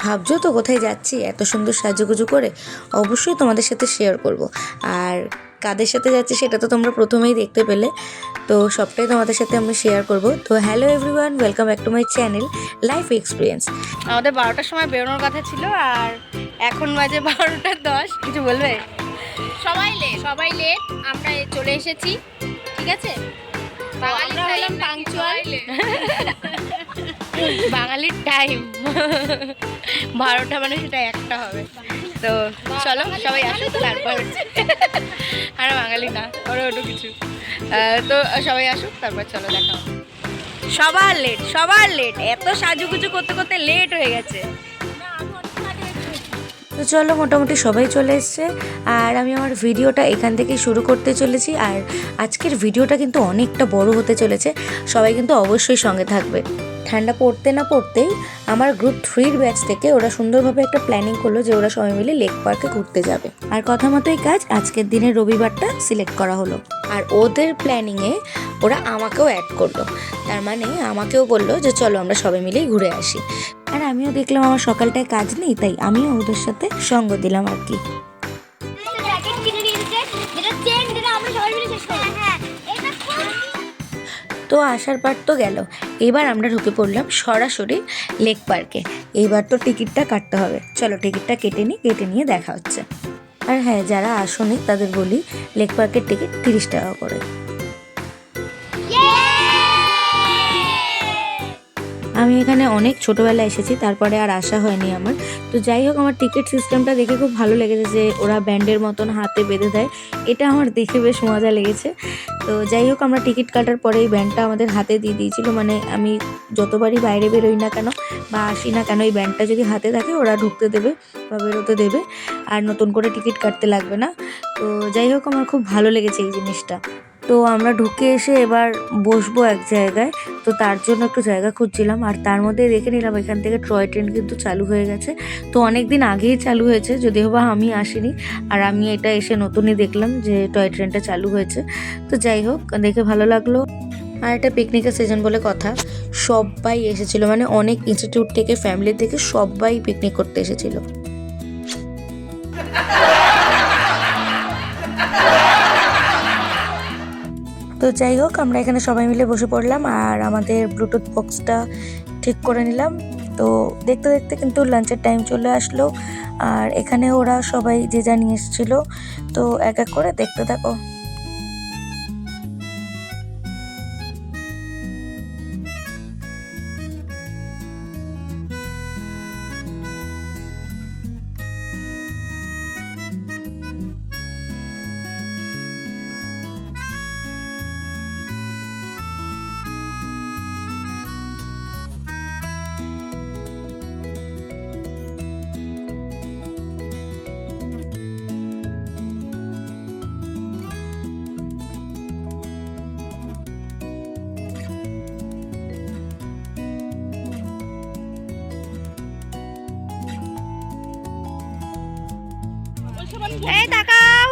ভাবছো তো কোথায় যাচ্ছি এত সুন্দর সাজুগুজু করে? অবশ্যই তোমাদের সাথে শেয়ার করব। আর কাদের সাথে যাচ্ছি সেটা তো তোমরা প্রথমেই দেখতে পেলে, তো সবটাই তোমাদের সাথে আমি শেয়ার করব। তো hello everyone, welcome back to my channel life experience. আমাদের 12টার সময় বেরোনোর কথা ছিল, আর এখন বাজে 12:10। কিছু বলবে? সবাই লেট, আমরা চলে এসেছি, ঠিক আছে। আমরা হলাম পাংচুয়াল, বাঙালির টাইম 12টা মানে সেটা একটা হবে। তো চলো সবাই আসুক, তারপর আমরা বাঙালি না, ওরা ওটা কিছু। তো সবাই আসুক, তারপর চলো দেখা হবে। সবার লেট, এত সাজুগুজু করতে করতে লেট হয়ে গেছে। তো চলো, মোটামুটি সবাই চলে এসছে আর আমি আমার ভিডিওটা এখান থেকেই শুরু করতে চলেছি। আর আজকের ভিডিওটা কিন্তু অনেকটা বড় হতে চলেছে, সবাই কিন্তু অবশ্যই সঙ্গে থাকবে। ঠান্ডা পড়তে না পড়তেই আমার গ্রুপ 3-র ব্যাচ থেকে ওরা সুন্দরভাবে একটা প্ল্যানিং করলো যে ওরা সবাই মিলে লেক পার্কে ঘুরতে যাবে। আর কথা মতোই কাজ, আজকের দিনে রবিবারটা সিলেক্ট করা হলো। আর ওদের প্ল্যানিংয়ে ওরা আমাকেও অ্যাড করলো, তার মানে আমাকেও বললো যে চলো আমরা সবাই মিলেই ঘুরে আসি। আর আমিও দেখলাম আমার সকালটায় কাজ নেই, তাই আমিও ওদের সাথে সঙ্গ দিলাম আর কি। তো আসার পার তো গেল, এবার আমরা ঢুকে পড়লাম সরাসরি লেক পার্কে। এইবার তো টিকিটটা কাটতে হবে, চলো টিকিটটা কেটে নিয়ে দেখা হচ্ছে। আর হ্যাঁ, যারা আসেনি তাদের বলি, লেক পার্কের টিকিট 30 টাকা করে। আমি এখানে অনেক ছোটোবেলায় এসেছি, তারপরে আর আসা হয়নি আমার। তো যাই হোক, আমার টিকিট সিস্টেমটা দেখে খুব ভালো লেগেছে যে ওরা ব্যান্ডের মতন হাতে বেঁধে দেয়, এটা আমার দেখে বেশ মজা লেগেছে। তো যাই হোক, আমরা টিকিট কাটার পরে এই ব্যান্ডটা আমাদের হাতে দিয়ে দিয়েছিল, মানে আমি যতবারই বাইরে বেরোই না কেন বা আসি না কেন, এই ব্যান্ডটা যদি হাতে থাকে ওরা ঢুকতে দেবে বা বেরোতে দেবে, আর নতুন করে টিকিট কাটতে লাগবে না। তো যাই হোক, আমার খুব ভালো লেগেছে এই জিনিসটা। তো আমরা ঢুকে এসে এবার বসবো এক জায়গায়, তো তার জন্য একটু জায়গা খুঁজছিলাম। আর তার মধ্যে দেখে নিলাম এখান থেকে টয় ট্রেন কিন্তু চালু হয়ে গেছে। তো অনেক দিন আগেই চালু হয়েছে, যদিও বা আমি আসিনি, আর আমি এটা এসে নতুনই দেখলাম যে টয় ট্রেনটা চালু হয়েছে। তো যাই হোক, দেখে ভালো লাগলো। আর এটা পিকনিকের সিজন বলে কথা, সবাই এসেছিলো, মানে অনেক ইনস্টিটিউট থেকে, ফ্যামিলি থেকে সবাই পিকনিক করতে এসেছিলো। তো যাই হোক, আমরা এখানে সবাই মিলে বসে পড়লাম আর আমাদের ব্লুটুথ বক্সটা ঠিক করে নিলাম। তো দেখতে দেখতে কিন্তু লাঞ্চের টাইম চলে আসলো, আর এখানে ওরা সবাই যে যা নিয়ে এসেছিলো, তো এক এক করে দেখতে থাকো। এই তাকাও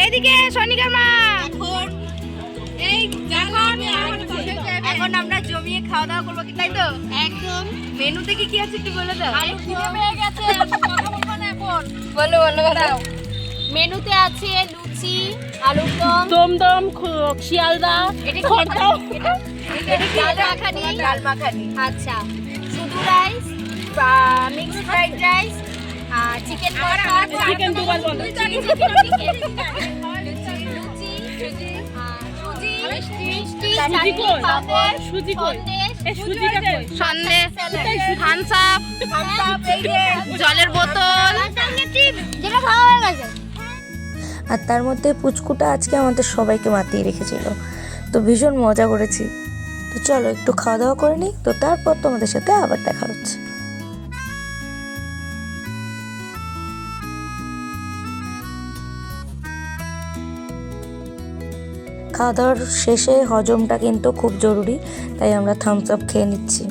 এইদিকে, সনিকার মা। এখন আমরা জমিয়ে খাওয়া দাওয়া করবো, কি তাই তো? একদম। মেনুতে কি কি আছে একটু বলে দাও। বলো দাও। মেনুতে আছে লুচি, আলুর দম, শিয়ালদা, এটা ডাল মাখানি। আচ্ছা, শুধু rice, mixed fried rice, chicken মিষ্টি, সন্দেশ, থামস আপ, জলের বোতল, যেটা খাওয়া হয়ে গেছে। আর তার মধ্যে পুচকুটা আজকে আমাদের সবাইকে মাতিয়ে রেখেছিল, তো ভীষণ মজা করেছি। তো চলো একটু খাওয়া দাওয়া করে নিই, তো তারপর তোমাদের সাথে আবার দেখা হচ্ছে। খাওয়া দাওয়ার শেষে হজমটা কিন্তু খুব জরুরি, তাই আমরা থামস আপ খেয়ে নিচ্ছি।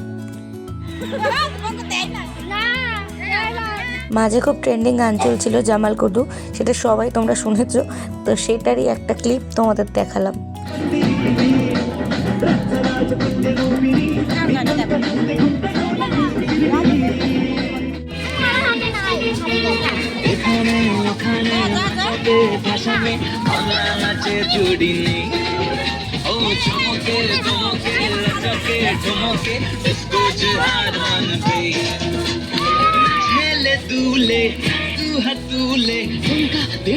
মাঝে খুব ট্রেন্ডিং গান চলছিল জামাল কুডু, সেটা সবাই তোমরা শুনেছো, তো সেটারই একটা ক্লিপ তোমাদের দেখালাম। মৌসুমে আমরা নাচে জুড়ি নেই ও ঝুমকে ঝুমকে লচকে ঝুমকে इसको जुहार मन पे झेले दूले तू हतूले ठुमका दे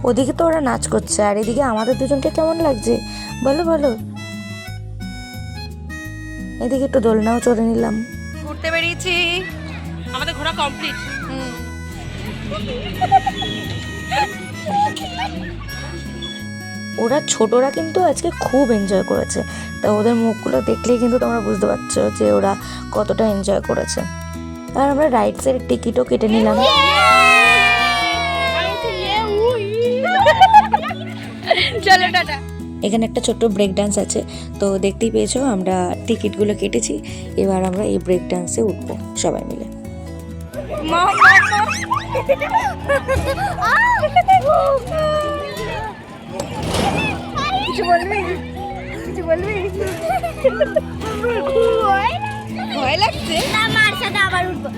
ওদিকে তো ওরা নাচ করছে আর এদিকে আমাদের দুজনকে কেমন লাগছে বলো বলো। এদিকে একটু দোলনাও চড়ে নিলাম। ঘুরতে বেরিয়েছি, আমাদের ঘোরা কমপ্লিট। ওরা ছোটরা কিন্তু আজকে খুব এনজয় করেছে, তা ওদের মুখগুলো দেখলেই কিন্তু তোমরা বুঝতে পারছো যে ওরা কতটা এনজয় করেছে। আর আমরা রাইডসের টিকিটও কেটে নিলাম। চলো টাটা। এখানে একটা ছোট্ট ব্রেক ডান্স আছে, তো দেখতেই পেয়েছো আমরা টিকিটগুলো কেটেছি। এবার আমরা এই ব্রেক ডান্সে উঠবো সবাই মিলে। কিছু বলবি? কিছু বলবি? ভয় লাগছে? না, মার সাথে আবার উঠবো।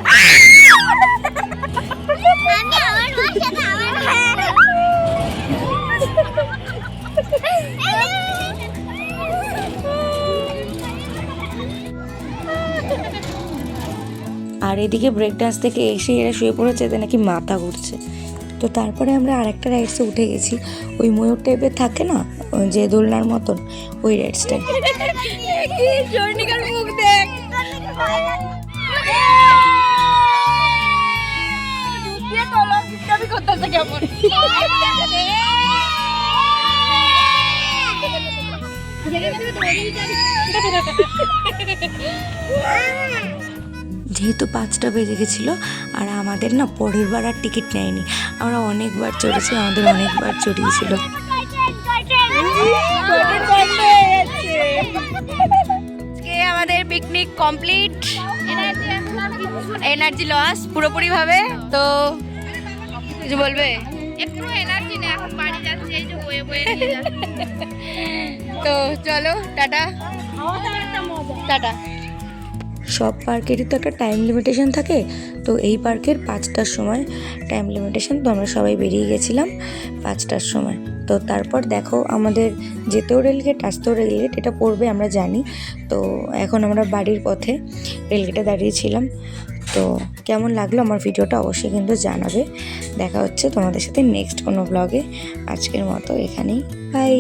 আমি আমার মার সাথে আবার আর এদিকে ব্রেক ডান্স থেকে এসে এরা শুয়ে পড়েছে, এতে নাকি মাথা ঘুরছে। তো তারপরে আমরা আরেকটা রাইডসে উঠে গেছি, ওই ময়ূর টাইপের থাকে না যে দোলনার মতন, ওই রাইডসটাই। জর্নিকার মুখ দেখ। করতেছে কেমন? যেহেতু 5টা বেজে গেছিলো আর আমাদের না পরের বার আর টিকিট নেয়নি, আমরা অনেকবার চড়েছি, আমাদের অনেকবার চড়িয়েছিল। আজকে আমাদের পিকনিক কমপ্লিট, এনার্জি লস পুরোপুরি ভাবে। তো কিছু বলবে? একটু এনার্জি না, এখন বাড়ি যাচ্ছে, এই যে বয়ে বয়ে নিয়ে যাচ্ছে। তো চলো টাটা টাটা। সব পার্কেরই তো একটা টাইম লিমিটেশন থাকে, তো এই পার্কের 5টার সময় টাইম লিমিটেশন, তো আমরা সবাই বেরিয়ে গেছিলাম 5টার সময়। তো তারপর দেখো আমাদের যেতেও রেলগেট আসতেও রেলগেট, এটা পড়বে আমরা জানি। তো এখন আমরা বাড়ির পথে রেলগেটে দাঁড়িয়েছিলাম। তো কেমন লাগলো আমার ভিডিওটা অবশ্যই কিন্তু জানাবে। দেখা হচ্ছে তোমাদের সাথে নেক্সট কোনো ব্লগে। আজকের মতো এখানেই, বাই।